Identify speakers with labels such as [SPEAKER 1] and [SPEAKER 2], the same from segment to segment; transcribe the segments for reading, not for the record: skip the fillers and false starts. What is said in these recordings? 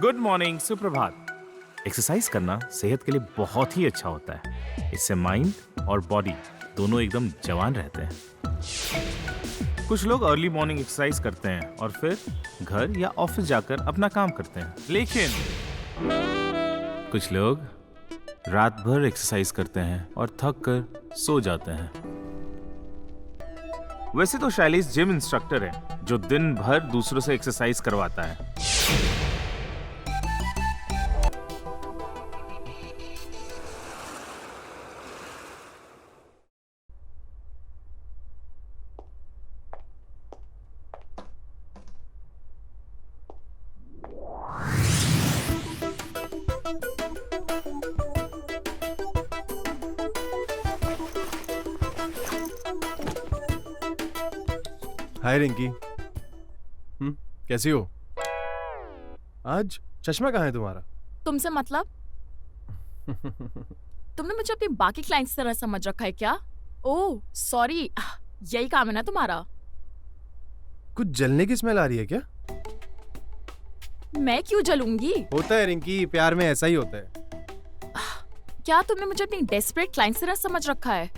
[SPEAKER 1] Good morning, सुप्रभात। Exercise करना सेहत के लिए बहुत ही अच्छा होता है। इससे माइंड और बॉडी दोनों एकदम जवान रहते हैं। कुछ लोग अर्ली मॉर्निंग एक्सरसाइज करते हैं और फिर घर या ऑफिस जाकर अपना काम करते हैं, लेकिन कुछ लोग रात भर एक्सरसाइज करते हैं और थक कर सो जाते हैं। वैसे तो शैलेश जिम इंस्ट्रक्टर है जो दिन भर दूसरों से एक्सरसाइज करवाता है।
[SPEAKER 2] हाय रिंकी। कैसी हो? आज चश्मा कहाँ है तुम्हारा?
[SPEAKER 3] तुमसे मतलब? तुमने मुझे अपनी बाकी क्लाइंट्स की तरह समझ रखा है क्या? ओह सॉरी, यही काम है ना तुम्हारा?
[SPEAKER 2] कुछ जलने की स्मेल आ रही है क्या?
[SPEAKER 3] मैं क्यों जलूंगी?
[SPEAKER 2] होता है रिंकी, प्यार में ऐसा ही होता है।
[SPEAKER 3] क्या तुमने मुझे अपनी डेस्परेट क्लाइंट्स की तरह समझ रखा है?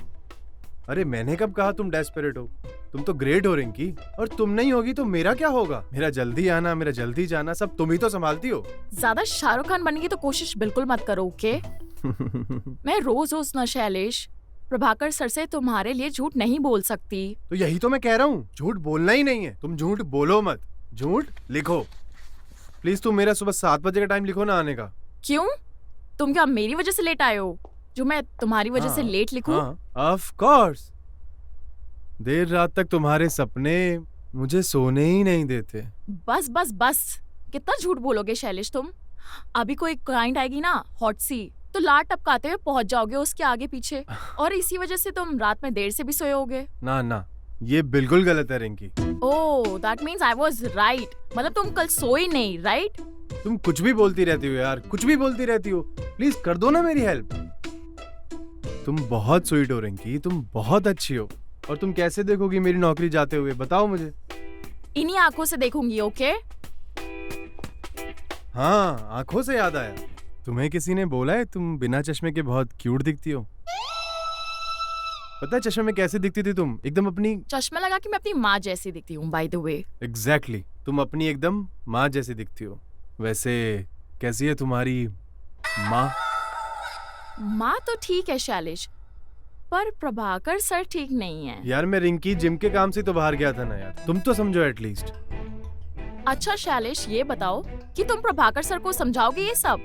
[SPEAKER 2] अरे मैंने कब कहा तुम डेस्परेट हो? तुम तो ग्रेट हो रिंकी, और तुम नहीं होगी तो मेरा क्या होगा? मेरा जल्दी आना, मेरा जल्दी जाना सब तुम ही तो संभालती हो।
[SPEAKER 3] ज्यादा शाहरुख खान बनने की तो कोशिश बिल्कुल मत करो, ओके? मैं रोज ना शैलेश, प्रभाकर सर से तुम्हारे लिए झूठ नहीं बोल सकती।
[SPEAKER 2] तो यही तो मैं कह रहा हूँ, झूठ बोलना ही नहीं है। तुम झूठ बोलो मत, झूठ लिखो। प्लीज तुम मेरा सुबह 7 बजे का टाइम लिखो ना आने का।
[SPEAKER 3] क्यों? तुम क्या मेरी वजह से लेट आए हो जो मैं तुम्हारी वजह से लेट लिखूं?
[SPEAKER 2] Of course. देर रात तक तुम्हारे सपने मुझे सोने ही नहीं देते।
[SPEAKER 3] बस बस बस, कितना झूठ बोलोगे शैलेश तुम? अभी कोई क्लाइंट आएगी ना हॉट सी, तो लाट टपकाते हुए पहुंच जाओगे उसके आगे पीछे, और इसी वजह से तुम रात में देर से भी सोए होगे।
[SPEAKER 2] ना ना, ये बिल्कुल गलत है Rinki.
[SPEAKER 3] Oh that means I was right. मतलब तुम कल सोई नहीं, राइट?
[SPEAKER 2] तुम कुछ भी बोलती रहती हो यार, कुछ भी बोलती रहती हो। प्लीज कर दो ना मेरी हेल्प। तुम बहुत स्वीट हो रिंकी, तुम बहुत अच्छी हो। और तुम कैसे देखोगी मेरी नौकरी जाते हुए, बताओ मुझे।
[SPEAKER 3] इन्हीं आंखों से देखूंगी, ओके?
[SPEAKER 2] हाँ, आंखों से याद आया, तुम्हें किसी ने बोला है तुम बिना चश्मे के बहुत क्यूट दिखती हो। पता है चश्मे में कैसे दिखती थी तुम? एकदम अपनी
[SPEAKER 3] चश्मा लगा के मैं अपनी माँ जैसी दिखती हूँ, बाय द वे।
[SPEAKER 2] एग्जैक्टली, तुम अपनी एकदम माँ जैसी दिखती हो। वैसे कैसी है तुम्हारी माँ?
[SPEAKER 3] माँ तो ठीक है शैलेश, पर प्रभाकर सर ठीक नहीं है।
[SPEAKER 2] यार मैं रिंकी जिम के काम से तो बाहर गया था ना यार, तुम तो समझो एटलीस्ट।
[SPEAKER 3] अच्छा शैलेश, ये बताओ कि तुम प्रभाकर सर को समझाओगे ये सब?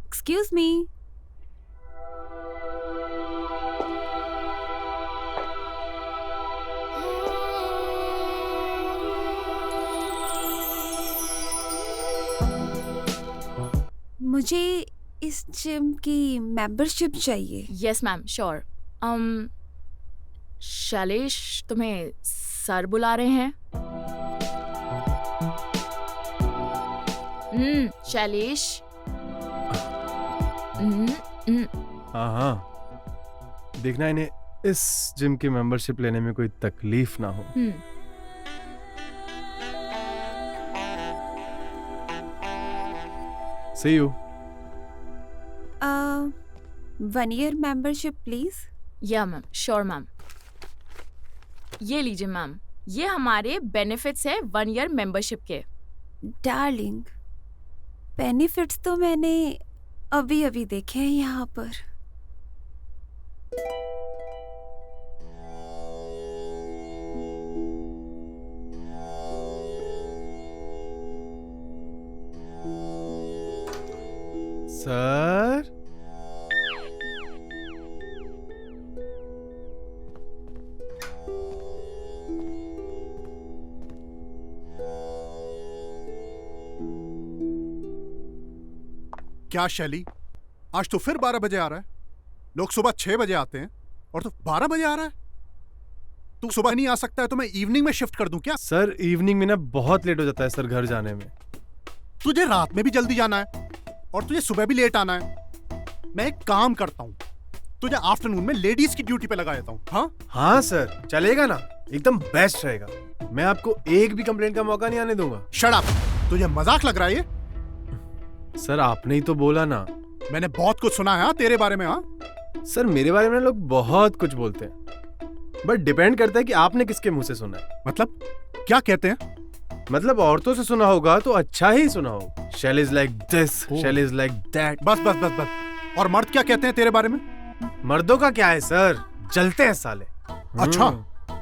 [SPEAKER 4] Excuse me. मुझे इस जिम की मेंबरशिप चाहिए।
[SPEAKER 3] Yes ma'am, sure. शैलेश, तुम्हें सर बुला रहे हैं। शैलेश।
[SPEAKER 2] हाँ हाँ, देखना इन्हें इस जिम की मेंबरशिप लेने में कोई तकलीफ ना हो। See you.
[SPEAKER 4] 1 year membership please.
[SPEAKER 3] या मैम, श्योर मैम। ये लीजिए मैम, ये हमारे बेनिफिट्स है 1 year मेंबरशिप के।
[SPEAKER 4] डार्लिंग, बेनिफिट्स तो मैंने अभी अभी देखे हैं यहाँ पर।
[SPEAKER 2] सर,
[SPEAKER 5] क्या शैली, आज तो फिर 12 बजे आ रहा है? लोग सुबह 6 बजे आते हैं और तू 12 बजे आ रहा है? तू सुबह नहीं आ सकता है तो मैं इवनिंग में शिफ्ट कर दूं क्या?
[SPEAKER 2] सर इवनिंग में ना बहुत लेट हो जाता है सर घर जाने में।
[SPEAKER 5] तुझे रात में भी जल्दी जाना है और तुझे सुबह भी लेट आना है। मैं एक काम करता हूँ, तुझे आफ्टरनून में लेडीज की ड्यूटी पे लगा देता हूँ। हाँ
[SPEAKER 2] हाँ सर, चलेगा ना, एकदम बेस्ट रहेगा। मैं आपको एक भी कंप्लेंट का मौका नहीं आने दूंगा।
[SPEAKER 5] शट अप, तुझे मजाक लग रहा है ये?
[SPEAKER 2] सर आपने ही तो बोला ना।
[SPEAKER 5] मैंने बहुत कुछ सुना है हाँ, तेरे बारे में। हाँ,
[SPEAKER 2] सर मेरे बारे में लोग बहुत कुछ बोलते हैं, बट डिपेंड करता है कि आपने किसके मुंह से सुना है।
[SPEAKER 5] मतलब क्या कहते हैं?
[SPEAKER 2] मतलब औरतों से सुना होगा तो अच्छा ही सुना होगा। Shell is like this,
[SPEAKER 5] Oh.
[SPEAKER 2] Shell is like that.
[SPEAKER 5] बस बस बस बस। और मर्द क्या कहते हैं तेरे बारे में?
[SPEAKER 2] मर्दों का क्या है सर, जलते हैं साले।
[SPEAKER 5] अच्छा।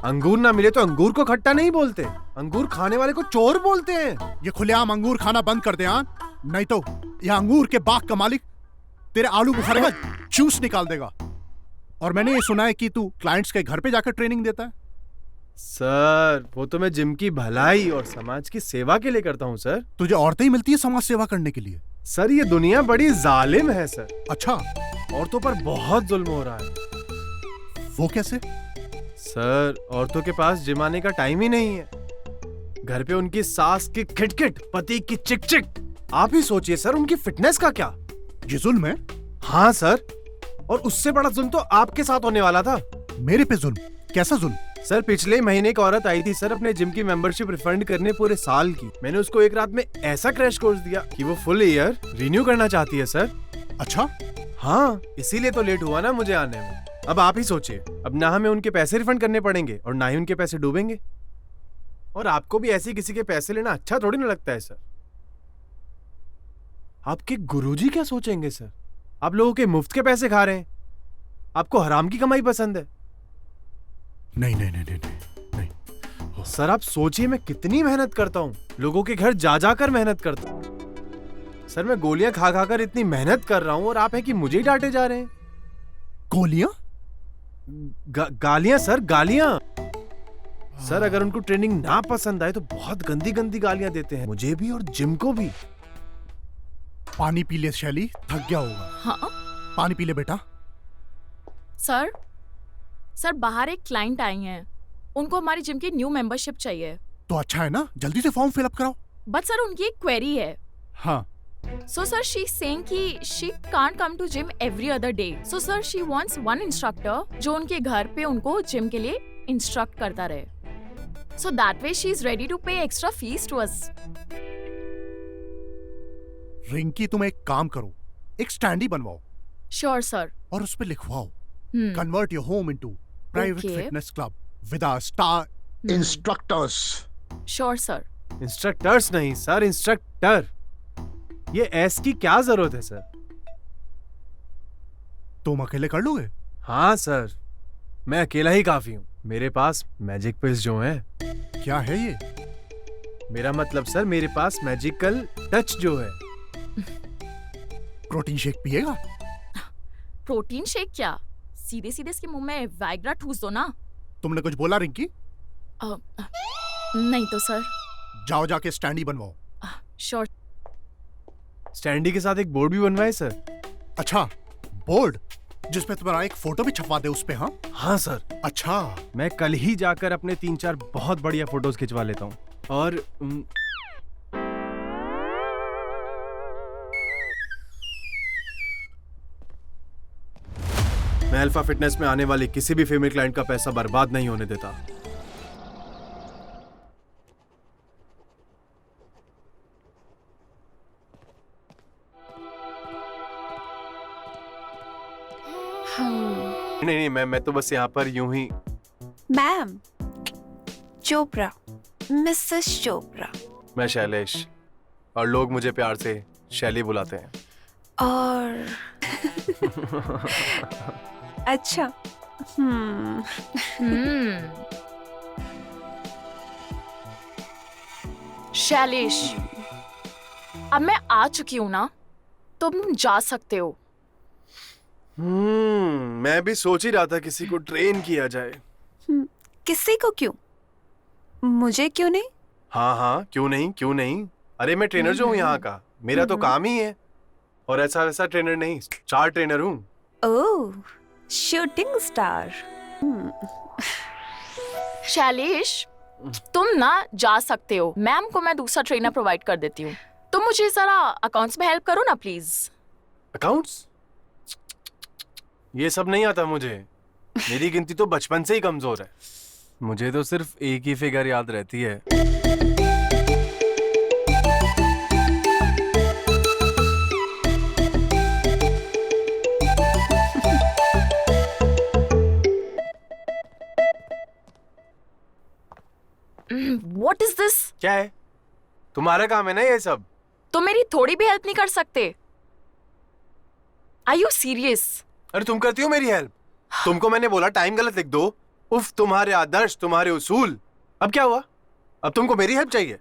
[SPEAKER 2] अंगूर ना मिले तो अंगूर को खट्टा नहीं बोलते, अंगूर खाने वाले को चोर बोलते हैं।
[SPEAKER 5] ये खुलेआम अंगूर खाना बंद कर दे हाँ, नहीं तो ये अंगूर के बाग का मालिक तेरे आलू बुखारे का जूस निकाल देगा। और मैंने ये सुना है कि तू क्लाइंट्स के घर पे जाकर ट्रेनिंग देता है।
[SPEAKER 2] सर वो तो मैं जिम की भलाई और समाज की सेवा के लिए करता हूँ सर।
[SPEAKER 5] तुझे औरतें ही मिलती है समाज सेवा करने के लिए?
[SPEAKER 2] सर ये दुनिया बड़ी जालिम है सर,
[SPEAKER 5] अच्छा,
[SPEAKER 2] औरतों पर बहुत जुल्म हो रहा है।
[SPEAKER 5] वो कैसे?
[SPEAKER 2] सर औरतों के पास जिम आने का टाइम ही नहीं है, घर पे उनकी सास की खिटखिट, पति की चिकचिक। आप ही सोचिए सर उनकी फिटनेस का क्या।
[SPEAKER 5] ये जुल्म है?
[SPEAKER 2] हाँ सर, और उससे बड़ा जुल्म तो आपके साथ होने वाला था।
[SPEAKER 5] मेरे पे जुल्म? कैसा जुल्म?
[SPEAKER 2] सर पिछले महीने एक औरत आई थी सर अपने जिम की मेंबरशिप रिफंड करने पूरे साल की। मैंने उसको एक रात में ऐसा क्रैश कोर्स दिया कि वो फुल ईयर रिन्यू करना चाहती है सर।
[SPEAKER 5] अच्छा,
[SPEAKER 2] हाँ इसीलिए तो लेट हुआ ना मुझे आने में। अब आप ही सोचिए, अब ना हमें उनके पैसे रिफंड करने पड़ेंगे और ना ही उनके पैसे डूबेंगे। और आपको भी ऐसे किसी के पैसे लेना अच्छा थोड़ी ना लगता है सर। आपके गुरुजी क्या सोचेंगे सर, आप लोगों के मुफ्त के पैसे खा रहे हैं, आपको हराम की कमाई पसंद है।
[SPEAKER 5] नहीं नहीं नहीं नहीं नहीं, नहीं।
[SPEAKER 2] सर आप सोचिए मैं कितनी मेहनत करता हूँ, लोगों के घर जा जाकर मेहनत करता हूँ। सर मैं गोलियां खा खा कर इतनी मेहनत कर रहा हूँ और आप है कि मुझे ही डांटे जा रहे हैं।
[SPEAKER 5] गोलियां?
[SPEAKER 2] गालियां सर, गालियां। सर अगर उनको ट्रेनिंग ना पसंद आए तो बहुत गंदी गंदी गालियां देते हैं, मुझे भी और जिम को भी।
[SPEAKER 5] पानी पी ले शैली, थक गया होगा।
[SPEAKER 3] हाँ
[SPEAKER 5] पानी पी ले बेटा।
[SPEAKER 3] सर, सर बाहर एक क्लाइंट आई हैं, उनको हमारी जिम की न्यू मेंबरशिप चाहिए।
[SPEAKER 5] तो अच्छा है ना, जल्दी से फॉर्म फिलअप कराओ।
[SPEAKER 3] बट सर उनकी एक क्वेरी है।
[SPEAKER 5] हाँ,
[SPEAKER 3] So sir, she's saying कि she can't come to gym every other day. So sir, she wants one instructor जो उनके घर पे उनको जिम के लिए इंस्ट्रक्ट करता रहे. So that way she is ready to pay extra fees to us.
[SPEAKER 5] Rinki तुम एक काम करो, एक स्टैंडी बनवाओ
[SPEAKER 3] Sure sir.
[SPEAKER 5] और उस पे लिखवाओ,
[SPEAKER 3] Hmm.
[SPEAKER 5] Convert your home into private
[SPEAKER 3] Okay.
[SPEAKER 5] Fitness club with a star instructors.
[SPEAKER 3] Sure sir.
[SPEAKER 2] Instructors नहीं सर, इंस्ट्रक्टर। ये एस की क्या जरूरत है सर?
[SPEAKER 5] तुम अकेले कर लोगे?
[SPEAKER 2] हाँ सर, मैं अकेला ही काफी हूँ। मेरे पास मैजिक पिल्स जो हैं,
[SPEAKER 5] क्या है ये?
[SPEAKER 2] मेरा मतलब सर मेरे पास मैजिकल टच जो है।
[SPEAKER 5] प्रोटीन शेक पिएगा?
[SPEAKER 3] प्रोटीन शेक क्या? सीधे सीधे इसके मुंह में वाइग्रा ठूस दो ना.
[SPEAKER 5] तुमने कुछ बोला रिंकी?
[SPEAKER 3] नहीं तो सर.
[SPEAKER 5] जाओ जाके स्टैंडी बनवाओ।
[SPEAKER 3] Sure.
[SPEAKER 2] स्टैंडी के साथ एक बोर्ड भी बनवाए सर।
[SPEAKER 5] अच्छा, बोर्ड जिसपे तुम्हारा एक फोटो भी छपवा दे उस पे? हाँ
[SPEAKER 2] हाँ सर,
[SPEAKER 5] अच्छा।
[SPEAKER 2] मैं कल ही जाकर अपने 3-4 बहुत बढ़िया फोटोज खिंचवा लेता हूँ। और मैं अल्फा फिटनेस में आने वाली किसी भी फीमेल क्लाइंट का पैसा बर्बाद नहीं होने देता। नहीं, मैं तो बस यहाँ पर यूं ही।
[SPEAKER 4] Ma'am, Chopra, Mrs Chopra.
[SPEAKER 2] मैं शैलेश, और लोग मुझे प्यार से शैली बुलाते हैं।
[SPEAKER 4] और अच्छा,
[SPEAKER 3] शैलेश, अब मैं आ चुकी हूँ ना, तुम जा सकते हो.
[SPEAKER 2] मैं भी सोच ही रहा था किसी को ट्रेन किया जाए।
[SPEAKER 4] किसी को क्यों? मुझे क्यों नहीं?
[SPEAKER 2] हाँ, क्यों नहीं। अरे मैं ट्रेनर जो हूँ यहाँ का, मेरा तो काम ही है। और ऐसा वैसा ट्रेनर नहीं, स्टार ट्रेनर हूँ।
[SPEAKER 4] ओह, शूटिंग स्टार।
[SPEAKER 3] शैलेश, तुम ना जा सकते हो. मैम को मैं दूसरा ट्रेनर प्रोवाइड कर देती हूँ. तुम मुझे जरा अकाउंट्स में हेल्प करो ना प्लीज.
[SPEAKER 2] अकाउंट्स? ये सब नहीं आता मुझे, मेरी गिनती तो बचपन से ही कमजोर है। मुझे तो सिर्फ एक ही फिगर याद रहती है। क्या है? तुम्हारा काम है ना ये सब।
[SPEAKER 3] तो मेरी थोड़ी भी हेल्प नहीं कर सकते? Are you serious?
[SPEAKER 2] अरे तुम करती हो मेरी हेल्प? तुमको मैंने बोला टाइम गलत लिख दो। उफ, तुम्हारे आदर्श, तुम्हारे उसूल। अब क्या हुआ? अब तुमको मेरी हेल्प चाहिए?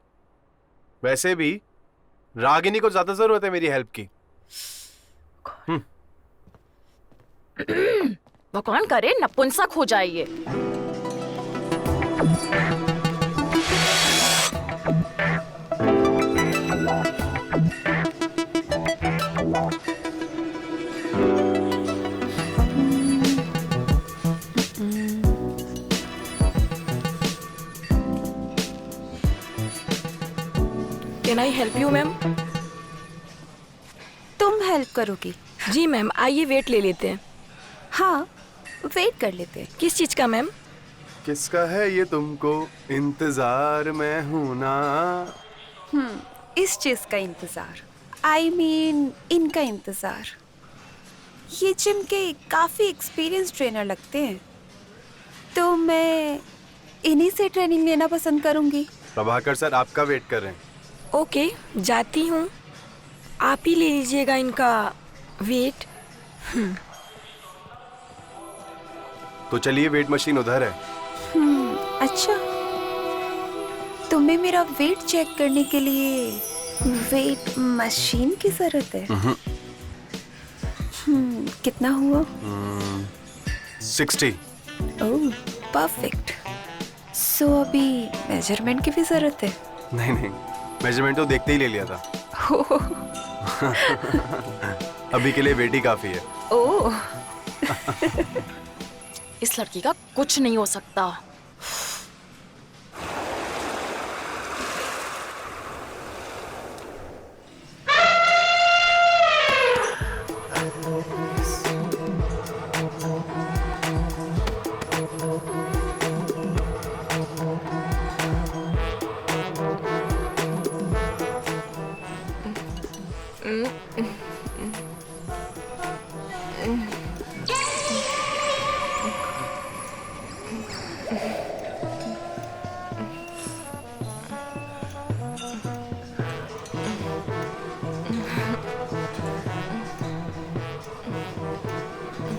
[SPEAKER 2] वैसे भी रागिनी को ज्यादा जरूरत है मेरी हेल्प की।
[SPEAKER 3] भगवान करे नपुंसक हो जाए ये।
[SPEAKER 6] Can I help you ma'am?
[SPEAKER 4] तुम हेल्प करोगी?
[SPEAKER 6] जी मैम, आइए वेट ले लेते हैं।
[SPEAKER 4] हाँ, वेट कर लेते हैं।
[SPEAKER 6] किस चीज़ का मैम?
[SPEAKER 2] किसका है ये तुमको इंतजार में हूं ना।
[SPEAKER 4] इस चीज का इंतजार, आई मीन इनका इंतजार। ये जिम के काफी एक्सपीरियंस ट्रेनर लगते हैं, तो मैं इन्हीं से ट्रेनिंग लेना पसंद करूंगी।
[SPEAKER 2] प्रभाकर सर आपका वेट कर रहे हैं।
[SPEAKER 6] ओके, जाती हूँ। आप ही ले लीजिएगा इनका वेट।
[SPEAKER 2] तो चलिए, वेट मशीन उधर है।
[SPEAKER 4] अच्छा, तुम्हें मेरा वेट चेक करने के लिए वेट मशीन की जरूरत है? कितना हुआ?
[SPEAKER 2] 60।
[SPEAKER 4] ओह, परफेक्ट। सो अभी मेजरमेंट की भी जरूरत है?
[SPEAKER 2] नहीं नहीं, मेजरमेंट तो देखते ही ले लिया था। अभी के लिए वेट ही काफी है।
[SPEAKER 4] ओह,
[SPEAKER 3] इस लड़की का कुछ नहीं हो सकता।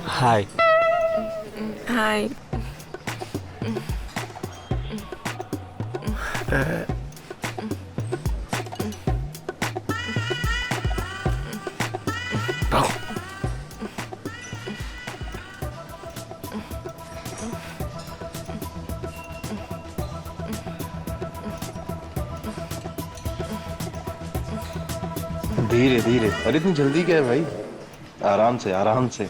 [SPEAKER 7] हाय।
[SPEAKER 6] हाय।
[SPEAKER 7] धीरे धीरे। अरे इतनी जल्दी क्या है भाई? आराम से आराम से।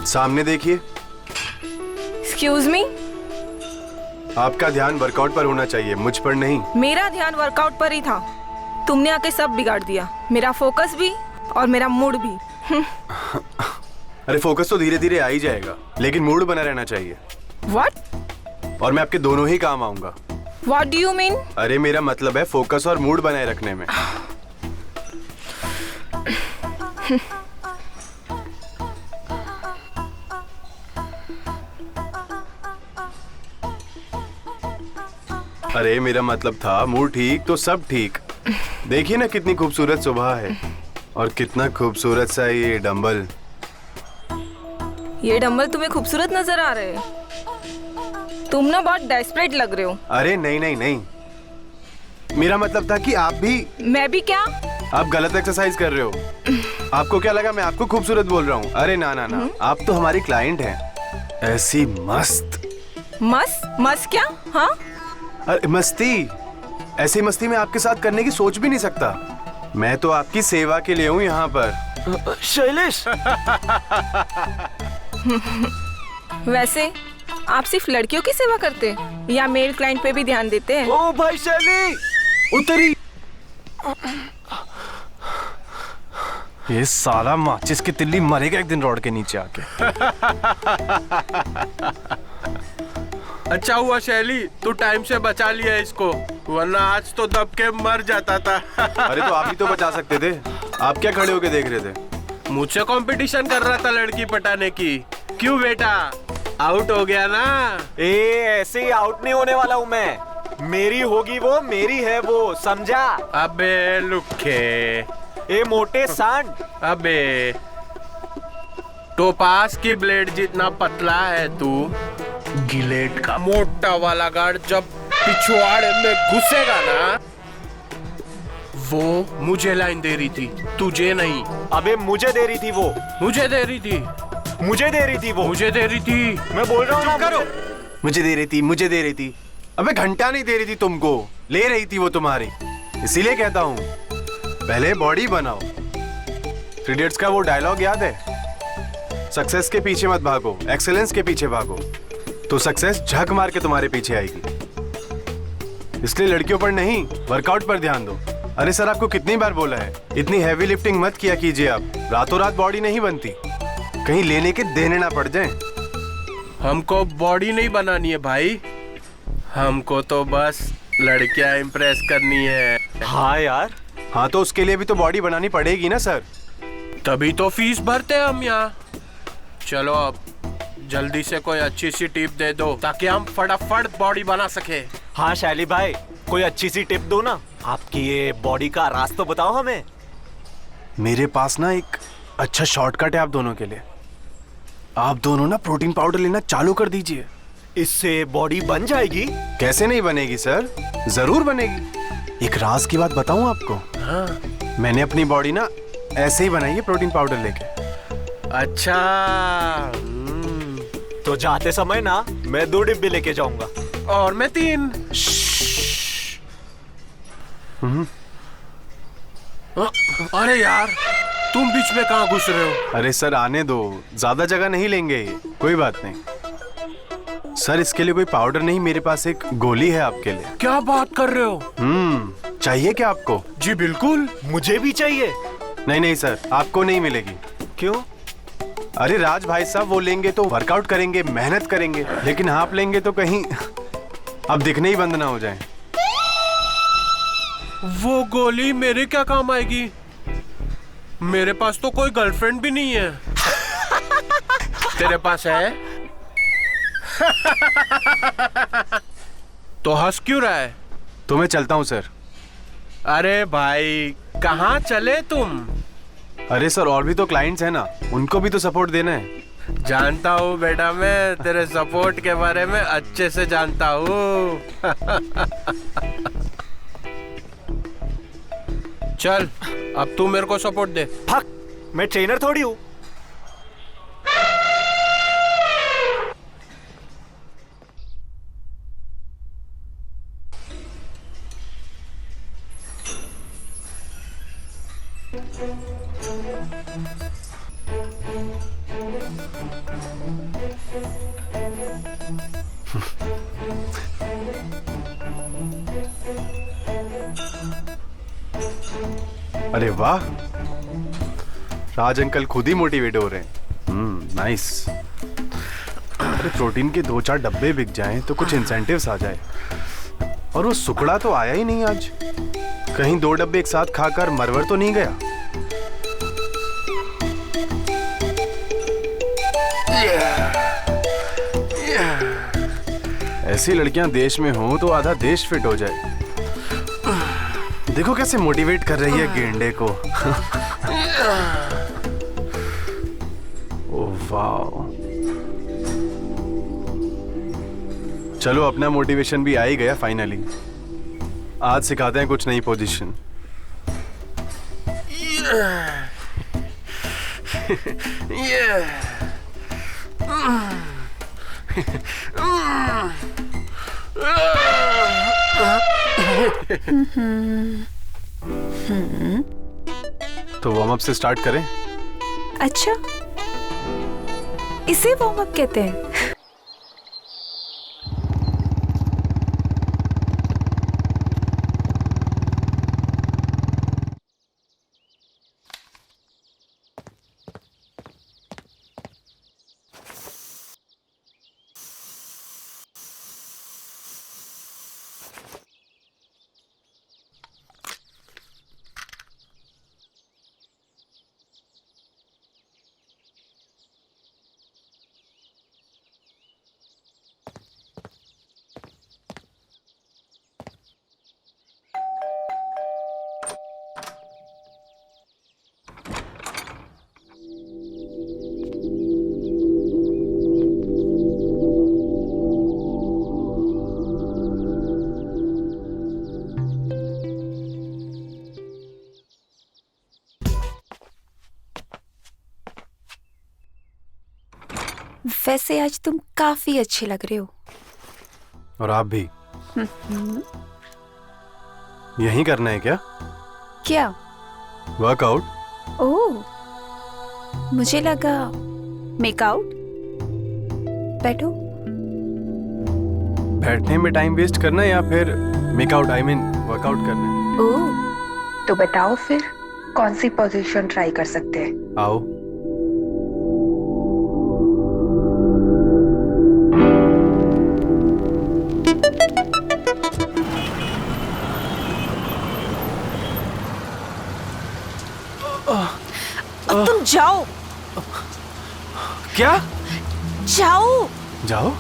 [SPEAKER 2] सामने देखिए।
[SPEAKER 6] Excuse me?
[SPEAKER 2] आपका ध्यान वर्कआउट पर होना चाहिए, मुझ पर नहीं।
[SPEAKER 6] मेरा ध्यान वर्कआउट पर ही था। तुमने आके सब बिगाड़ दिया, मेरा फोकस भी और मेरा मूड भी।
[SPEAKER 2] अरे फोकस तो धीरे धीरे आ ही जाएगा, लेकिन मूड बना रहना चाहिए।
[SPEAKER 6] व्हाट?
[SPEAKER 2] और मैं आपके दोनों ही काम आऊंगा।
[SPEAKER 6] What do you mean?
[SPEAKER 2] अरे मेरा मतलब है फोकस और मूड बनाए रखने में। अरे मेरा मतलब था मूड ठीक तो सब ठीक। देखिए ना कितनी खूबसूरत सुबह है और कितना खूबसूरत सा ये डंबल।
[SPEAKER 6] ये डंबल तुम्हें खूबसूरत नजर आ रहे हैं? तुम ना बहुत डेस्परेट लग रहे हो।
[SPEAKER 2] अरे नहीं नहीं नहीं, मेरा मतलब था कि आप भी।
[SPEAKER 6] मैं भी क्या?
[SPEAKER 2] आप गलत एक्सरसाइज कर रहे हो। आपको क्या लगा मैं आपको खूबसूरत बोल रहा हूँ? अरे ना ना ना, आप तो हमारी क्लाइंट हैं। ऐसी मस्त।
[SPEAKER 6] मस्त? मस्त क्या? हाँ,
[SPEAKER 2] अरे मस्ती, ऐसी मस्ती मैं आपके साथ करने की सोच भी नहीं सकता। मैं तो आपकी सेवा के लिए हूँ यहाँ पर।
[SPEAKER 7] शैलेश।
[SPEAKER 6] वैसे आप सिर्फ लड़कियों की सेवा करते या मेल क्लाइंट पे भी ध्यान देते हैं?
[SPEAKER 8] ओ भाई शैली उतरी।
[SPEAKER 2] ये साला माचिस की तिल्ली मरेगा एक दिन रोड के नीचे आके।
[SPEAKER 9] अच्छा हुआ शैली तू टाइम से बचा लिया इसको, वरना आज तो दब के मर जाता था।
[SPEAKER 2] अरे तो आप ही तो बचा सकते थे, आप क्या खड़े होके देख रहे थे?
[SPEAKER 9] मुझसे कंपटीशन कर रहा था लड़की पटाने की। क्यों बेटा, आउट हो गया ना?
[SPEAKER 8] ए ऐसे ही आउट नहीं होने वाला हूँ मैं, मेरी होगी वो, मेरी है वो, समझा?
[SPEAKER 9] अबे लुखे,
[SPEAKER 8] ए मोटे सांड।
[SPEAKER 9] अबे टोपास की ब्लेड जितना पतला है तू, गिलेट का मोटा वाला गार्ड जब पिछवाड़े में घुसेगा ना, वो मुझे लाइन दे रही थी, तुझे नहीं।
[SPEAKER 8] अबे मुझे दे रही थी वो,
[SPEAKER 9] मुझे दे रही थी,
[SPEAKER 8] मुझे दे रही थी वो,
[SPEAKER 9] मुझे दे रही थी।
[SPEAKER 8] मैं बोल रहा हूँ ना।
[SPEAKER 2] करो, मुझे दे रही थी, मुझे दे रही थी। अबे घंटा नहीं दे रही थी तुमको, ले रही थी वो तुम्हारी। इसीलिए कहता हूँ पहले बॉडी बनाओ। थ्री इडियट्स का वो डायलॉग याद है, सक्सेस के पीछे मत भागो, एक्सेलेंस के पीछे भागो, तो सक्सेस झक मार के तुम्हारे पीछे आएगी। इसलिए लड़कियों पर नहीं, वर्कआउट पर ध्यान दो। अरे सर आपको कितनी बार बोला है, इतनी हैवी लिफ्टिंग मत किया कीजिए आप, रातों रात बॉडी नहीं बनती, कहीं लेने के देने ना पड़ जाए।
[SPEAKER 9] हमको बॉडी नहीं बनानी है भाई, हमको तो बस लड़कियां इम्प्रेस करनी है।
[SPEAKER 8] हाँ यार,
[SPEAKER 2] हाँ तो उसके लिए भी तो बॉडी बनानी पड़ेगी ना सर।
[SPEAKER 9] तभी तो फीस भरते हैं हम यहाँ। चलो अब जल्दी से कोई अच्छी सी टिप दे दो ताकि हम फटाफट बॉडी बना सके।
[SPEAKER 8] हाँ शैली भाई, कोई अच्छी सी टिप दो ना, आपकी ये बॉडी का राज तो बताओ हमें।
[SPEAKER 2] मेरे पास ना एक अच्छा शॉर्टकट है आप दोनों के लिए। आप दोनों ना प्रोटीन पाउडर लेना चालू कर दीजिए,
[SPEAKER 8] इससे बॉडी बन जाएगी।
[SPEAKER 2] कैसे नहीं बनेगी सर, जरूर बनेगी। एक राज की बात बताऊं आपको?
[SPEAKER 9] हाँ।
[SPEAKER 2] मैंने अपनी बॉडी ना ऐसे ही बनाई है प्रोटीन पाउडर लेके।
[SPEAKER 9] अच्छा।
[SPEAKER 8] तो जाते समय ना मैं 2 डिब्बे लेके जाऊंगा।
[SPEAKER 9] और मैं 3। अरे यार तुम बीच में कहाँ घुस रहे हो?
[SPEAKER 2] अरे सर आने दो, ज्यादा जगह नहीं लेंगे, कोई बात नहीं। सर इसके लिए कोई पाउडर नहीं, मेरे पास एक गोली है आपके लिए।
[SPEAKER 9] क्या बात कर रहे हो?
[SPEAKER 2] चाहिए क्या आपको?
[SPEAKER 9] जी बिल्कुल,
[SPEAKER 8] मुझे भी चाहिए।
[SPEAKER 2] नहीं नहीं सर, आपको नहीं मिलेगी।
[SPEAKER 8] क्यों?
[SPEAKER 2] अरे राज भाई साहब वो लेंगे तो वर्कआउट करेंगे, मेहनत करेंगे, लेकिन आप लेंगे तो कहीं अब दिखने ही बंद ना हो जाए।
[SPEAKER 9] वो गोली मेरे क्या काम आएगी? मेरे पास तो कोई गर्लफ्रेंड भी नहीं है। तेरे पास है? तो हंस क्यों रहा है?
[SPEAKER 2] तो मैं चलता हूँ सर।
[SPEAKER 9] अरे भाई कहाँ चले तुम?
[SPEAKER 2] अरे सर और भी तो क्लाइंट्स हैं ना, उनको भी तो सपोर्ट देना है।
[SPEAKER 9] जानता हूँ बेटा, मैं तेरे सपोर्ट के बारे में अच्छे से जानता हूँ। चल अब तू मेरे को सपोर्ट दे।
[SPEAKER 8] भाग, मैं ट्रेनर थोड़ी हूँ।
[SPEAKER 2] अरे वाह, राज अंकल खुद ही मोटिवेट हो रहे हैं। नाइस। अरे प्रोटीन के 2-4 डब्बे बिक जाएं तो कुछ इंसेंटिव्स आ जाए। और वो सुकड़ा तो आया ही नहीं आज, कहीं 2 डब्बे एक साथ खाकर मरवर तो नहीं गया। ऐसी लड़कियां देश में हो तो आधा देश फिट हो जाए। देखो कैसे मोटिवेट कर रही है गेंडे को। ओह वाह, चलो अपना मोटिवेशन भी आ ही गया फाइनली। आज सिखाते हैं कुछ नई पोजीशन। तो वार्म अप से स्टार्ट करें।
[SPEAKER 4] अच्छा इसे वार्म अप कहते हैं। वैसे आज तुम काफी अच्छे लग रहे हो।
[SPEAKER 2] और आप भी। यही करना है क्या?
[SPEAKER 4] क्या?
[SPEAKER 2] वर्कआउट?
[SPEAKER 4] ओह, मुझे लगा मेकआउट। बैठो।
[SPEAKER 2] बैठने में टाइम वेस्ट करना है या फिर मेकआउट आई मीन वर्कआउट करना है?
[SPEAKER 4] ओह, तो बताओ फिर कौन सी पोजीशन ट्राई कर सकते हैं?
[SPEAKER 2] आओ।
[SPEAKER 4] तुम जाओ।
[SPEAKER 2] क्या?
[SPEAKER 4] जाओ।
[SPEAKER 2] जाओ?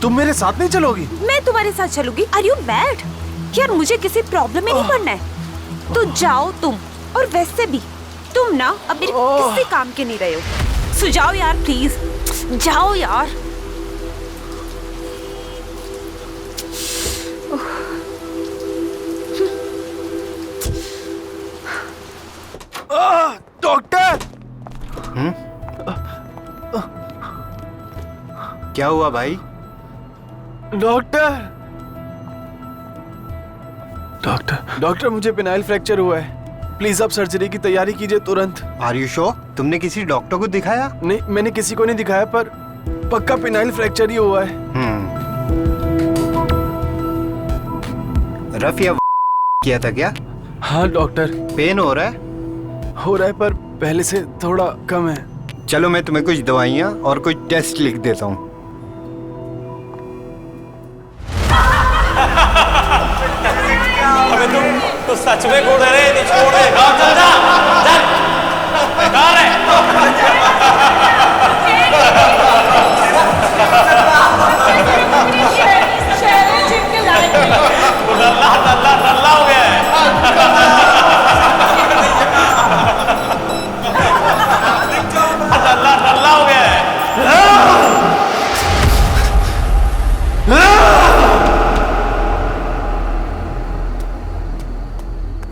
[SPEAKER 2] तुम मेरे साथ नहीं चलोगी?
[SPEAKER 4] मैं तुम्हारे साथ चलूंगी? Are you mad? यार मुझे किसी प्रॉब्लम में नहीं पड़ना है। तो जाओ तुम। और वैसे भी तुम ना अब मेरे किसी काम के नहीं रहे हो। सो जाओ यार प्लीज, जाओ यार।
[SPEAKER 2] डॉक्टर!
[SPEAKER 10] क्या हुआ भाई?
[SPEAKER 2] डॉक्टर! डॉक्टर मुझे पेनाइल फ्रैक्चर हुआ है। प्लीज आप सर्जरी की तैयारी कीजिए तुरंत।
[SPEAKER 10] Are you sure? तुमने किसी डॉक्टर को दिखाया?
[SPEAKER 2] नहीं, मैंने किसी को नहीं दिखाया, पर पक्का पेनाइल फ्रैक्चर ही हुआ है।
[SPEAKER 10] रफ या किया था क्या?
[SPEAKER 2] हाँ डॉक्टर।
[SPEAKER 10] पेन हो रहा है?
[SPEAKER 2] हो रहा है, पर पहले से थोड़ा कम है।
[SPEAKER 10] चलो मैं तुम्हें कुछ दवाइयाँ और कुछ टेस्ट लिख देता हूँ।
[SPEAKER 8] अबे तुम तो सच में कूद रहे नहीं छोड़ दे। चल जा चल। कहाँ है? नल्ला हो गया है। नल्ला हो गया है।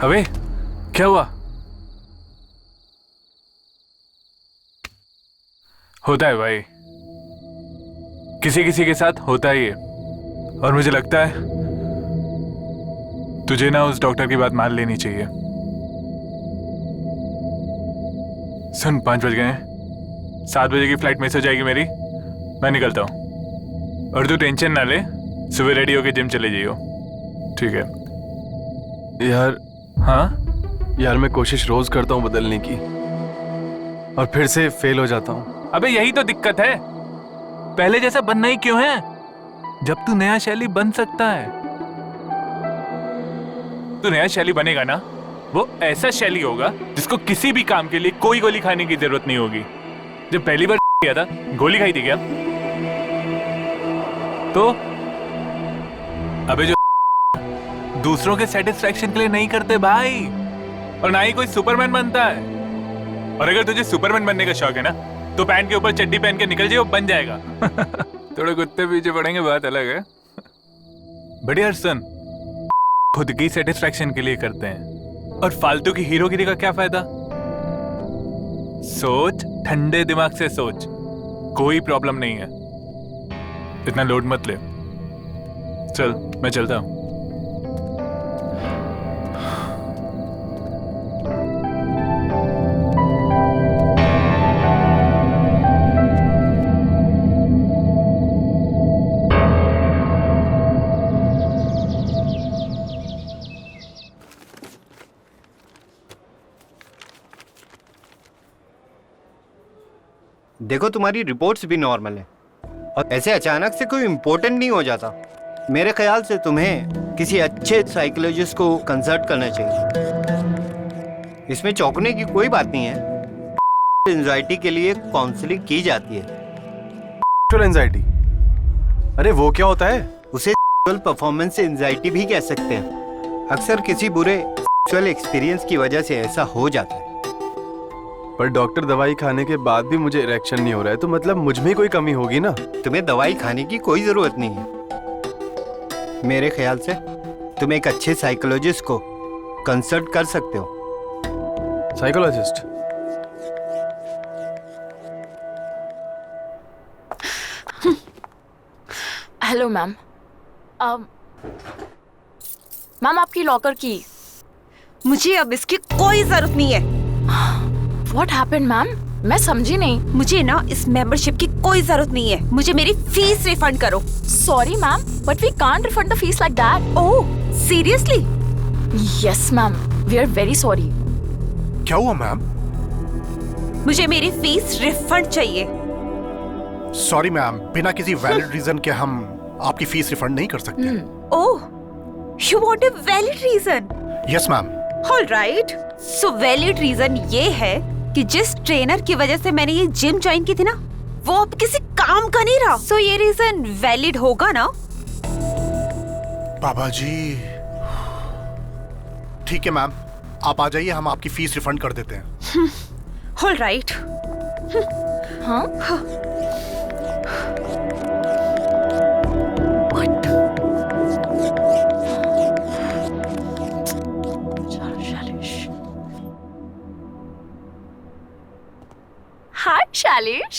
[SPEAKER 11] अबे क्या हुआ? होता है भाई, किसी किसी के साथ होता ही है। और मुझे लगता है तुझे ना उस डॉक्टर की बात मान लेनी चाहिए। सुन, 5 बज गए हैं, 7 बजे की फ्लाइट मिस हो जाएगी मेरी। मैं निकलता हूँ और तू टेंशन ना ले, सुबह रेडी होके जिम चले जाइयो, ठीक है?
[SPEAKER 2] यार।
[SPEAKER 11] हाँ
[SPEAKER 2] यार, मैं कोशिश रोज करता हूँ बदलने की और फिर से फेल हो जाता हूँ।
[SPEAKER 11] अबे यही तो दिक्कत है, पहले जैसा बनना ही क्यों है जब तू नया शैली बन सकता है। तू नया शैली बनेगा ना, वो ऐसा शैली होगा जिसको किसी भी काम के लिए कोई गोली खाने की जरूरत नहीं होगी। जब पहली बार किया था गोली खाई थी क्या? तो अबे जो दूसरों के सेटिस्फैक्शन के लिए नहीं करते भाई, और ना ही कोई सुपरमैन बनता है। और अगर तुझे सुपरमैन बनने का शौक है ना, तो पैंट के ऊपर चड्डी पहन के निकल जाए, वो बन जाएगा। थोड़े कुत्ते पीछे पड़ेंगे, बात अलग है। बढ़िया सन, खुद की सेटिस्फैक्शन के लिए करते हैं, और फालतू की हीरोगिरी का क्या फायदा? सोच, ठंडे दिमाग से सोच, कोई प्रॉब्लम नहीं है, इतना लोड मत ले। चल मैं चलता हूं।
[SPEAKER 10] देखो तुम्हारी रिपोर्ट्स भी नॉर्मल है और ऐसे अचानक से कोई इम्पोर्टेंट नहीं हो जाता। मेरे ख्याल से तुम्हें किसी अच्छे साइकोलॉजिस्ट को कंसल्ट करना चाहिए। इसमें चौंकने की कोई बात नहीं है। एंजाइटी के लिए काउंसलिंग की जाती है।
[SPEAKER 2] एंजाइटी? अरे वो क्या होता है?
[SPEAKER 10] उसे परफॉर्मेंस एंजाइटी भी कह सकते हैं। अक्सर किसी बुरे सेक्सुअल एक्सपीरियंस की वजह से ऐसा हो जाता है।
[SPEAKER 2] पर डॉक्टर दवाई खाने के बाद भी मुझे इरेक्शन नहीं हो रहा है, तो मतलब मुझ में कोई कमी होगी ना?
[SPEAKER 10] तुम्हें दवाई खाने की कोई जरूरत नहीं है। मेरे ख्याल से तुम एक अच्छे साइकोलॉजिस्ट को कंसल्ट कर सकते हो।
[SPEAKER 2] साइकोलॉजिस्ट?
[SPEAKER 3] Hello ma'am. मैम आपकी लॉकर की।
[SPEAKER 4] मुझे अब इसकी कोई जरूरत नहीं है।
[SPEAKER 3] What happened, ma'am? मैं समझी नहीं।
[SPEAKER 4] मुझे ना इस मेंबरशिप की कोई जरूरत नहीं है। मुझे मेरी फीस रिफंड करो।
[SPEAKER 3] Sorry, ma'am, but we can't refund the fees like that.
[SPEAKER 4] Oh, seriously?
[SPEAKER 3] Yes, ma'am. We are very sorry.
[SPEAKER 5] क्या हुआ मैम?
[SPEAKER 4] मुझे मेरी फीस रिफंड चाहिए।
[SPEAKER 5] सॉरी मैम, बिना किसी वैलिड रीजन के हम आपकी फीस रिफंड नहीं कर सकते।
[SPEAKER 4] Oh, you want a valid reason?
[SPEAKER 5] Yes ma'am.
[SPEAKER 4] All right. So valid reason ये है कि जिस ट्रेनर की वजह से मैंने ये जिम ज्वाइन की थी ना, वो अब किसी काम का नहीं रहा। So ये रीजन वैलिड होगा ना?
[SPEAKER 5] बाबा जी, ठीक है मैम, आप आ जाइए, हम आपकी फीस रिफंड कर देते हैं।
[SPEAKER 4] All right.
[SPEAKER 3] हाँ? Hi, Shalish.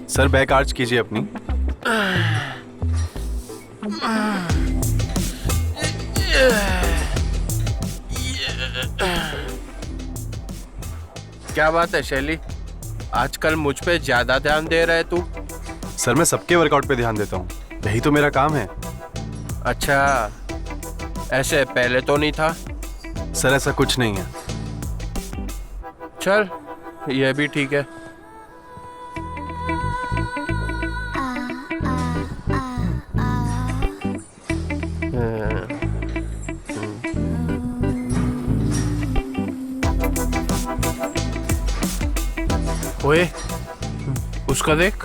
[SPEAKER 2] Sir back arch कीजिए अपनी।
[SPEAKER 9] क्या बात है शैली, आजकल मुझ पे ज्यादा ध्यान दे रहा है तू?
[SPEAKER 2] सर मैं सबके वर्कआउट पे ध्यान देता हूँ, यही तो मेरा काम है।
[SPEAKER 9] अच्छा, ऐसे पहले तो नहीं था?
[SPEAKER 2] सर ऐसा कुछ नहीं है।
[SPEAKER 9] चल, ये भी ठीक है। ओए, उसका देख।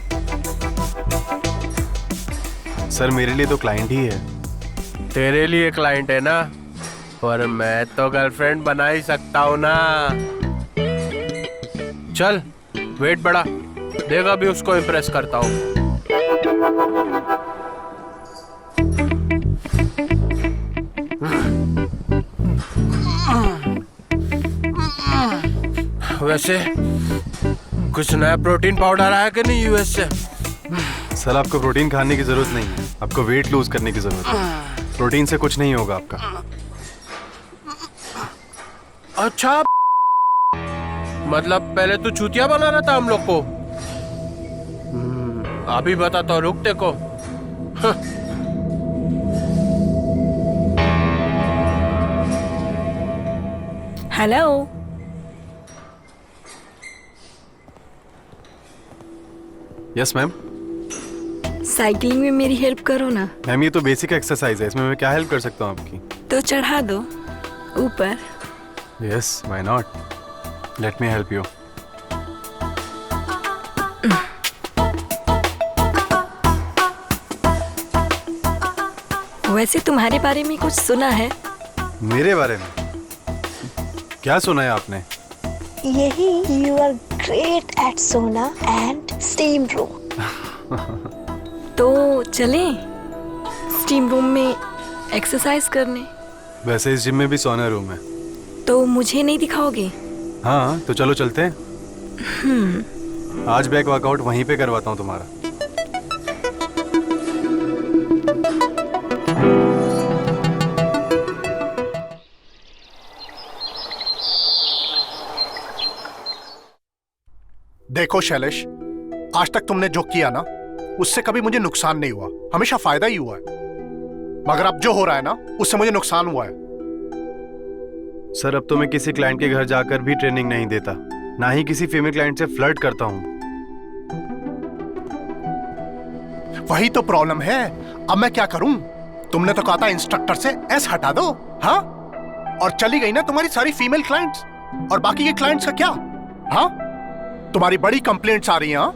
[SPEAKER 2] सर मेरे लिए तो क्लाइंट ही है।
[SPEAKER 9] तेरे लिए क्लाइंट है ना, पर मैं तो गर्लफ्रेंड बना ही सकता हूँ ना। चल, वेट बढ़ा, देख अभी उसको इम्प्रेस करता हूँ। वैसे कुछ नया प्रोटीन पाउडर आया कि नहीं यूएस से?
[SPEAKER 2] सर आपको प्रोटीन खाने की जरूरत नहीं है, आपको वेट लूज करने की जरूरत है। प्रोटीन से कुछ नहीं होगा आपका।
[SPEAKER 9] अच्छा, मतलब पहले तू चूतिया बना रहा था हम लोग को। अभी बताता हूँ, रुक देखो।
[SPEAKER 6] हेलो।
[SPEAKER 2] Yes ma'am.
[SPEAKER 6] साइकिलिंग में मेरी हेल्प करो ना।
[SPEAKER 2] मैम ये तो बेसिक एक्सरसाइज है, इसमें मैं क्या हेल्प कर सकता हूँ आपकी?
[SPEAKER 6] तो चढ़ा दो ऊपर।
[SPEAKER 2] Yes, why not, let me help you.
[SPEAKER 6] वैसे तुम्हारे बारे में कुछ सुना है?
[SPEAKER 2] मेरे बारे में क्या सुना है आपने?
[SPEAKER 12] यही यू आर ग्रेट एट सोना एंड स्टीम रूम।
[SPEAKER 6] तो चलें स्टीम रूम में एक्सरसाइज करने।
[SPEAKER 2] वैसे इस जिम में भी सोना रूम है।
[SPEAKER 6] तो मुझे नहीं दिखाओगे?
[SPEAKER 2] हाँ तो चलो चलते हैं। आज बैक वर्कआउट वहीं पे करवाता हूँ तुम्हारा।
[SPEAKER 5] देखो शैलेश, आज तक तुमने जो किया ना उससे कभी मुझे नुकसान नहीं हुआ, हमेशा फायदा ही हुआ है। मगर अब जो हो रहा है ना उससे मुझे नुकसान हुआ है।
[SPEAKER 2] सर अब तो मैं किसी क्लाइंट के घर जाकर भी ट्रेनिंग नहीं देता, ना ही किसी फीमेल क्लाइंट से फ्लर्ट करता हूँ।
[SPEAKER 5] वही तो प्रॉब्लम है। अब मैं क्या करूं? तुमने तो कहा था इंस्ट्रक्टर से एस हटा दो, हाँ? और चली गई ना तुम्हारी सारी फीमेल क्लाइंट्स। और बाकी के क्लाइंट्स का क्या? हाँ, तुम्हारी बड़ी कंप्लेंट्स आ रही हैं। हाँ?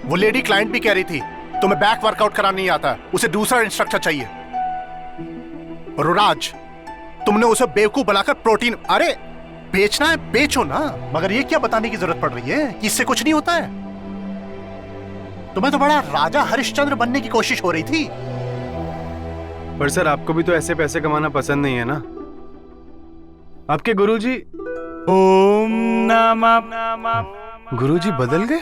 [SPEAKER 5] वो लेडी क्लाइंट भी कह रही थी तुम्हें बैक वर्कआउट कराना नहीं आता, उसे दूसरा इंस्ट्रक्टर चाहिए। रुराज, तुमने उसे बेवकूफ बनाकर प्रोटीन, अरे बेचना है बेचो ना, मगर ये क्या बताने की जरूरत पड़ रही है कि इससे कुछ नहीं होता है? तुम्हें तो बड़ा राजा हरिश्चंद्र बनने की कोशिश हो रही थी।
[SPEAKER 2] पर सर आपको भी तो ऐसे पैसे कमाना पसंद नहीं है ना? आपके गुरुजी
[SPEAKER 8] ओम नमः।
[SPEAKER 2] गुरुजी बदल गए?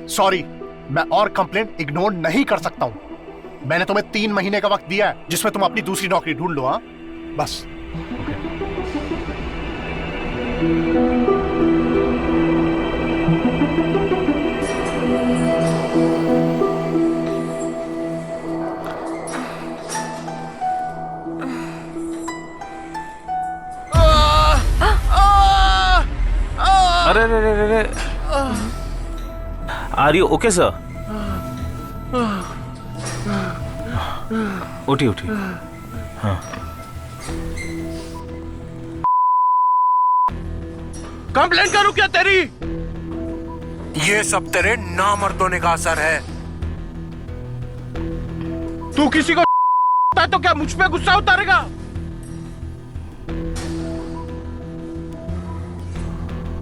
[SPEAKER 5] सॉरी, मैं और कंप्लेंट इग्नोर नहीं कर सकता हूं। मैंने तुम्हें 3 महीने का वक्त दिया है जिसमें तुम अपनी दूसरी नौकरी ढूंढ लो। हाँ बस।
[SPEAKER 1] अरे अरे अरे अरे, आर यू ओके सर? उठी उठी। हाँ,
[SPEAKER 9] कंप्लेन करूं क्या तेरी? ये सब तेरे नामर्द होने का असर है। तू किसी को है तो क्या मुझ पे गुस्सा उतारेगा?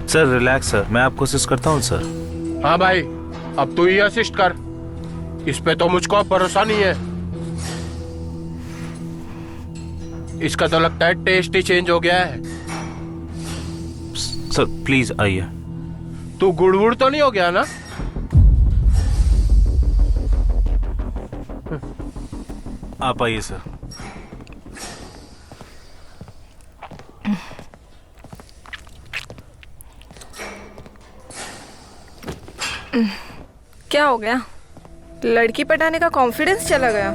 [SPEAKER 1] सर रिलैक्स सर, मैं आपको असिस्ट करता हूँ सर।
[SPEAKER 9] हाँ भाई, अब तू ही असिस्ट कर। इस पे तो मुझको अब भरोसा नहीं है। इसका तो लगता है टेस्ट ही चेंज हो गया है।
[SPEAKER 1] सर प्लीज आइए।
[SPEAKER 9] तू गुड़गुड़ तो नहीं हो गया ना?
[SPEAKER 1] आप आइए सर।
[SPEAKER 6] क्या हो गया? लड़की पटाने का कॉन्फिडेंस चला गया?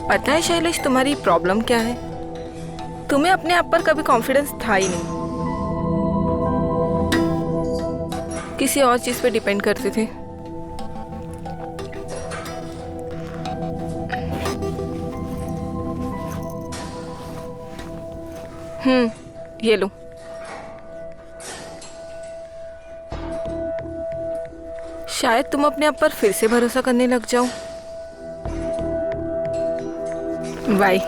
[SPEAKER 6] पता है शैलेश, तुम्हारी प्रॉब्लम क्या है? तुम्हें अपने आप पर कभी कॉन्फिडेंस था ही नहीं, किसी और चीज पे डिपेंड करते थे। ये लो। शायद तुम अपने आप पर फिर से भरोसा करने लग जाओ। बाय।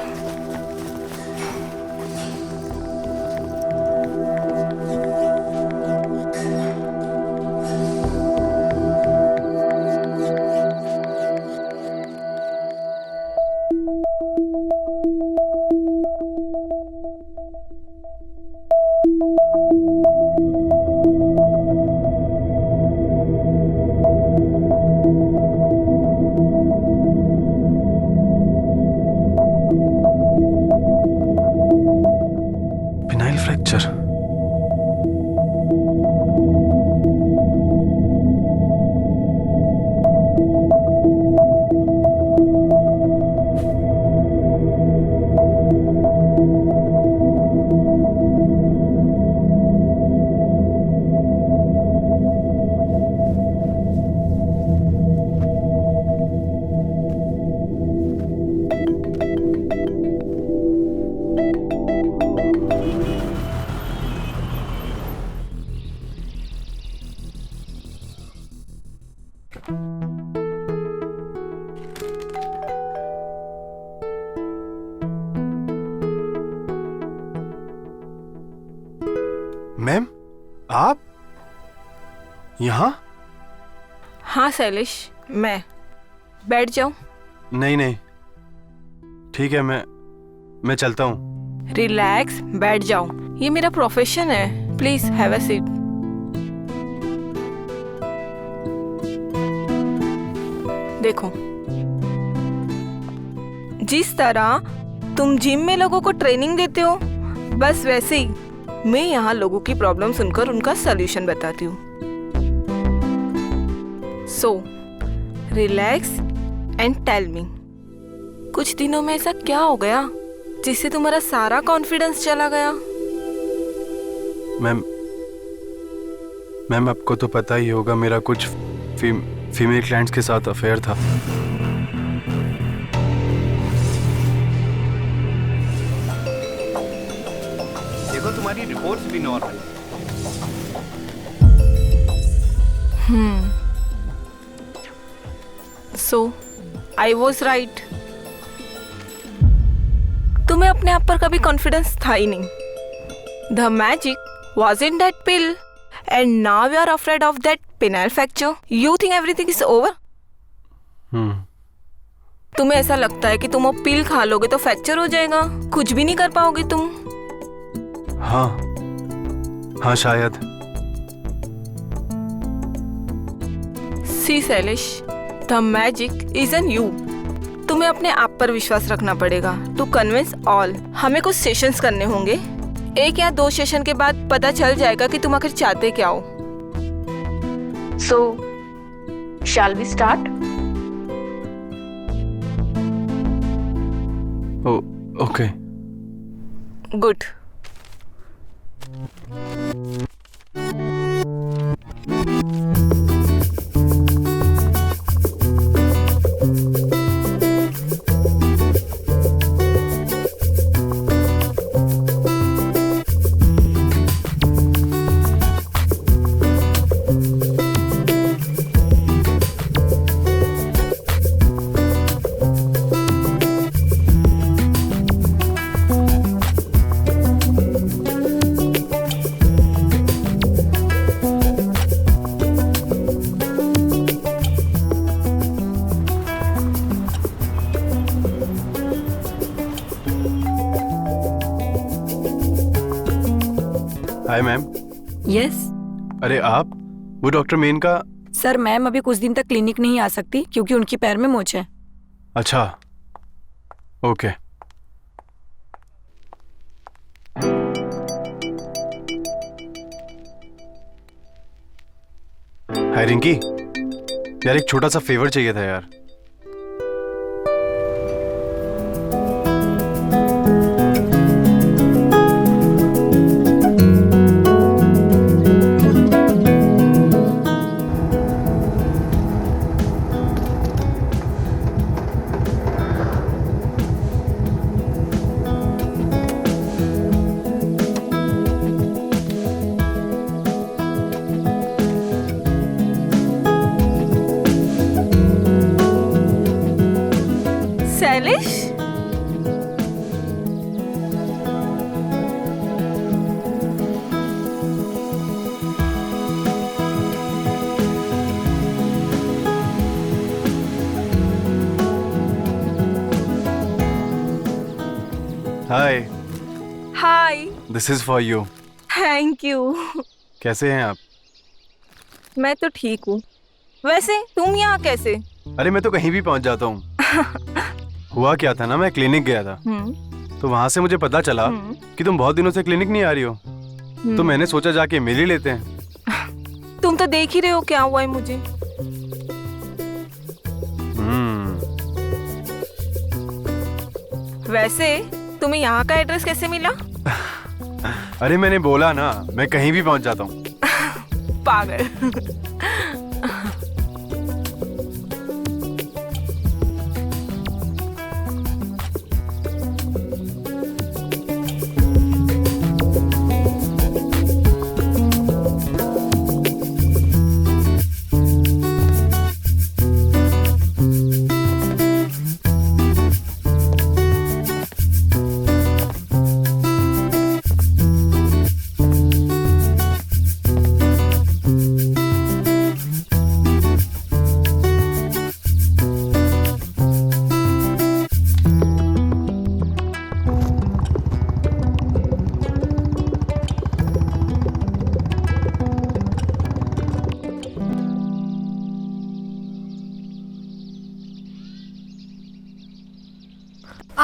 [SPEAKER 2] Phenyl fracture. मैम, आप यहाँ?
[SPEAKER 6] हाँ शैलेश, मैं। बैठ जाओ।
[SPEAKER 2] नहीं नहीं, ठीक है, मैं चलता हूँ।
[SPEAKER 6] रिलैक्स, बैठ जाओ, ये मेरा प्रोफेशन है। Please have a seat. देखो, जिस तरह तुम जिम में लोगों को ट्रेनिंग देते हो, बस वैसे ही मैं यहाँ लोगों की प्रॉब्लम सुनकर उनका सलूशन बताती हूँ। So relax and tell me, कुछ दिनों में ऐसा क्या हो गया जिससे तुम्हारा सारा कॉन्फिडेंस चला गया?
[SPEAKER 2] मैम आपको तो पता ही होगा, मेरा कुछ फीमेल क्लाइंट्स के साथ अफेयर था।
[SPEAKER 10] देखो तुम्हारी रिपोर्ट्स भी नॉर्मल है।
[SPEAKER 6] So I was right. तुम्हें अपने आप पर कभी कॉन्फिडेंस था ही नहीं। The magic was in that pill and now you are afraid of that penile fracture. You think everything is over. तुम्हें ऐसा लगता है कि तुम वो पिल खा लोगे तो फ्रैक्चर हो जाएगा, कुछ भी नहीं कर पाओगे तुम।
[SPEAKER 2] हाँ शायद।
[SPEAKER 6] See Shailesh, the magic is in you. तुम्हें अपने आप पर विश्वास रखना पड़ेगा टू कन्विंस ऑल। हमें कुछ सेशंस करने होंगे। 1 या 2 सेशन के बाद पता चल जाएगा कि तुम आखिर चाहते क्या हो।
[SPEAKER 12] So, shall we start?
[SPEAKER 2] Okay.
[SPEAKER 6] Good.
[SPEAKER 2] Hi ma'am.
[SPEAKER 13] Yes
[SPEAKER 2] अरे आप, वो डॉक्टर मेन का?
[SPEAKER 13] सर, मैम अभी कुछ दिन तक क्लिनिक नहीं आ सकती क्योंकि उनकी पैर में मोच है।
[SPEAKER 2] अच्छा, ओके। हाय रिंकी, यार एक छोटा सा फेवर चाहिए था यार।
[SPEAKER 6] Shailesh,
[SPEAKER 2] hi.
[SPEAKER 6] Hi.
[SPEAKER 2] This is for you.
[SPEAKER 6] Thank you.
[SPEAKER 2] कैसे हैं आप?
[SPEAKER 6] मैं तो ठीक हूँ। वैसे तुम यहाँ कैसे?
[SPEAKER 2] अरे मैं तो कहीं भी पहुंच जाता हूँ। हुआ क्या था ना, मैं क्लिनिक गया था, तो वहां से मुझे पता चला कि तुम बहुत दिनों से क्लिनिक नहीं आ रही हो, तो मैंने सोचा जाके मिल ही लेते हैं।
[SPEAKER 6] तुम तो देख ही रहे हो क्या हुआ है मुझे। वैसे तुम्हें यहाँ का एड्रेस कैसे मिला?
[SPEAKER 2] अरे मैंने बोला ना, मैं कहीं भी पहुंच जाता हूँ।
[SPEAKER 6] पागल।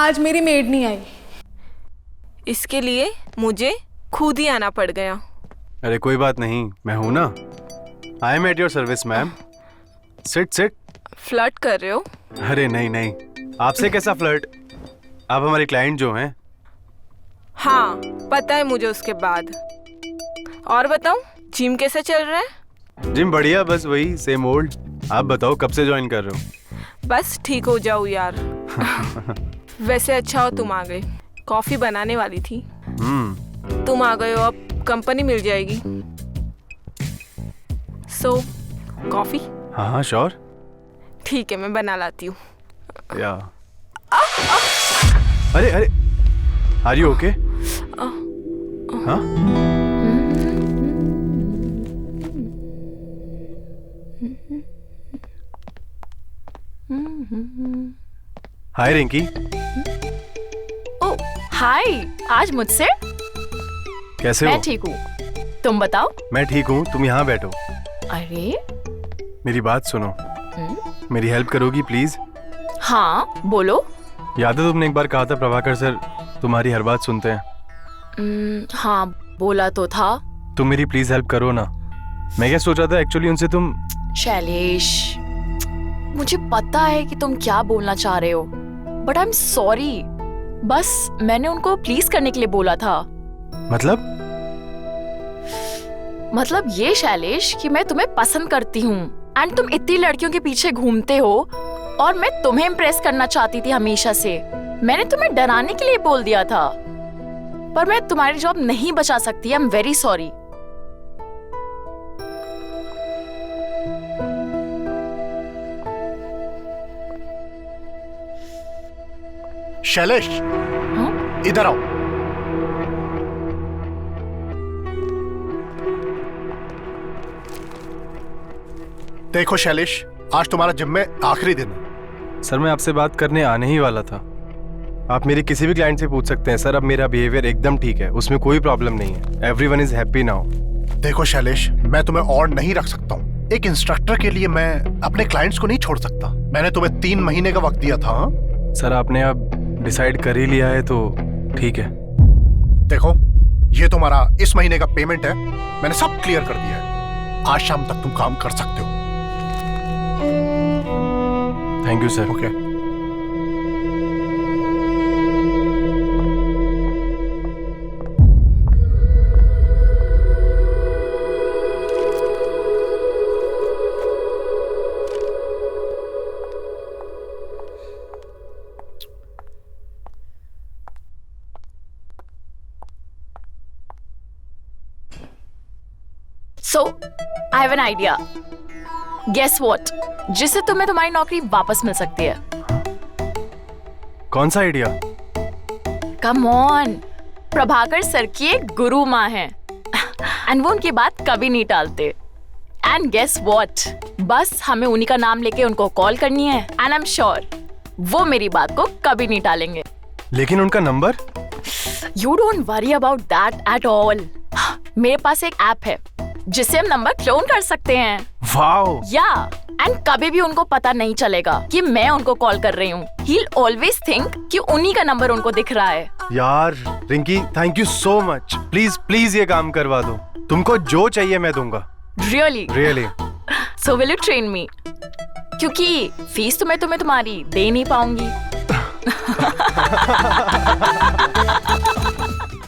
[SPEAKER 14] आज मेरी मेड नहीं आई।
[SPEAKER 6] इसके लिए मुझे खुद ही आना पड़ गया।
[SPEAKER 2] अरे कोई बात नहीं, मैं हूं ना। I am at your service ma'am. Sit sit.
[SPEAKER 6] Flirt कर रहे हो?
[SPEAKER 2] अरे नहीं नहीं, आपसे कैसा फ्लर्ट, आप हमारे क्लाइंट जो हैं।
[SPEAKER 6] हाँ पता है मुझे उसके बाद। और बताओ जिम कैसा चल रहा है?
[SPEAKER 2] जिम बढ़िया, बस वही सेम ओल्ड। आप बताओ कब से ज्वाइन कर रहे हो?
[SPEAKER 6] बस ठीक हो जाओ यार। वैसे अच्छा हो तुम आ गए, कॉफी बनाने वाली थी। तुम आ गए हो, अब कंपनी मिल जाएगी। सो कॉफी?
[SPEAKER 2] हाँ हाँ श्योर।
[SPEAKER 6] ठीक है मैं बना लाती हूँ।
[SPEAKER 2] या अरे अरे, आर यू ओके? हाँ हाय रिंकी।
[SPEAKER 3] ओ हाय, आज मुझसे?
[SPEAKER 2] कैसे हो?
[SPEAKER 3] मैं ठीक हूँ, तुम बताओ।
[SPEAKER 2] मैं ठीक हूँ, तुम यहाँ बैठो।
[SPEAKER 3] अरे
[SPEAKER 2] मेरी बात सुनो, मेरी हेल्प करोगी प्लीज?
[SPEAKER 3] हाँ बोलो।
[SPEAKER 2] याद है तुमने एक बार कहा था प्रभाकर सर तुम्हारी हर बात सुनते हैं?
[SPEAKER 3] हाँ बोला तो था।
[SPEAKER 2] तुम मेरी प्लीज हेल्प करो ना। मैं क्या सोच रहा था एक्चुअली उनसे तुम।
[SPEAKER 3] शैलेश, मुझे पता है कि तुम क्या बोलना चाह रहे हो, बट आई एम सॉरी। बस मैंने उनको प्लीज करने के लिए बोला था। मतलब ये शैलेश कि मैं तुम्हें पसंद करती हूँ एंड तुम इतनी लड़कियों के पीछे घूमते हो और मैं तुम्हें इम्प्रेस करना चाहती थी हमेशा से। मैंने तुम्हें डराने के लिए बोल दिया था, पर मैं तुम्हारी जॉब नहीं बचा सकती। I am very sorry.
[SPEAKER 5] Shailesh इधर आओ। देखो शैलेश, आज तुम्हारा जिम में आखिरी दिन है।
[SPEAKER 2] सर मैं आपसे बात करने आने ही वाला था। आप मेरे किसी भी क्लाइंट से पूछ सकते हैं सर, अब मेरा बिहेवियर एकदम ठीक है, उसमें कोई प्रॉब्लम नहीं है। Everyone is happy now.
[SPEAKER 5] देखो शैलेश, मैं तुम्हें और नहीं रख सकता हूँ। एक इंस्ट्रक्टर के लिए मैं अपने क्लाइंट्स को नहीं छोड़ सकता। मैंने तुम्हें 3 महीने का वक्त दिया था।
[SPEAKER 2] सर आपने अब डिसाइड कर ही लिया है तो ठीक है।
[SPEAKER 5] देखो ये तुम्हारा इस महीने का पेमेंट है, मैंने सब क्लियर कर दिया है। आज शाम तक तुम काम कर सकते हो।
[SPEAKER 2] Thank you sir.
[SPEAKER 5] Okay
[SPEAKER 3] So, I have an idea. Guess what? जिससे तुम्हें तुम्हारी नौकरी वापस मिल सकती है।
[SPEAKER 2] कौन सा idea?
[SPEAKER 3] Come on, Prabhakar sir की एक गुरु माँ है एंड वो उनकी बात कभी नहीं टालते। And guess what? बस हमें उन्हीं का नाम लेके उनको कॉल करनी है एंड आई एम श्योर वो मेरी बात को कभी नहीं टालेंगे।
[SPEAKER 2] लेकिन उनका number?
[SPEAKER 3] You don't worry about that at all. मेरे पास एक ऐप है जिससे हम नंबर क्लोन कर सकते हैं।
[SPEAKER 2] वाओ!
[SPEAKER 3] या एंड कभी भी उनको पता नहीं चलेगा कि मैं उनको कॉल कर रही हूँ। He'll always think कि उन्हीं का नंबर उनको दिख रहा है।
[SPEAKER 2] यार Rinki, thank you so much. Please please ये काम करवा दो। तुमको जो चाहिए मैं दूंगा।
[SPEAKER 3] Really?
[SPEAKER 2] Really?
[SPEAKER 3] So will you train me? क्योंकि फीस तो मैं तुम्हें तुम्हारी दे नहीं पाऊंगी।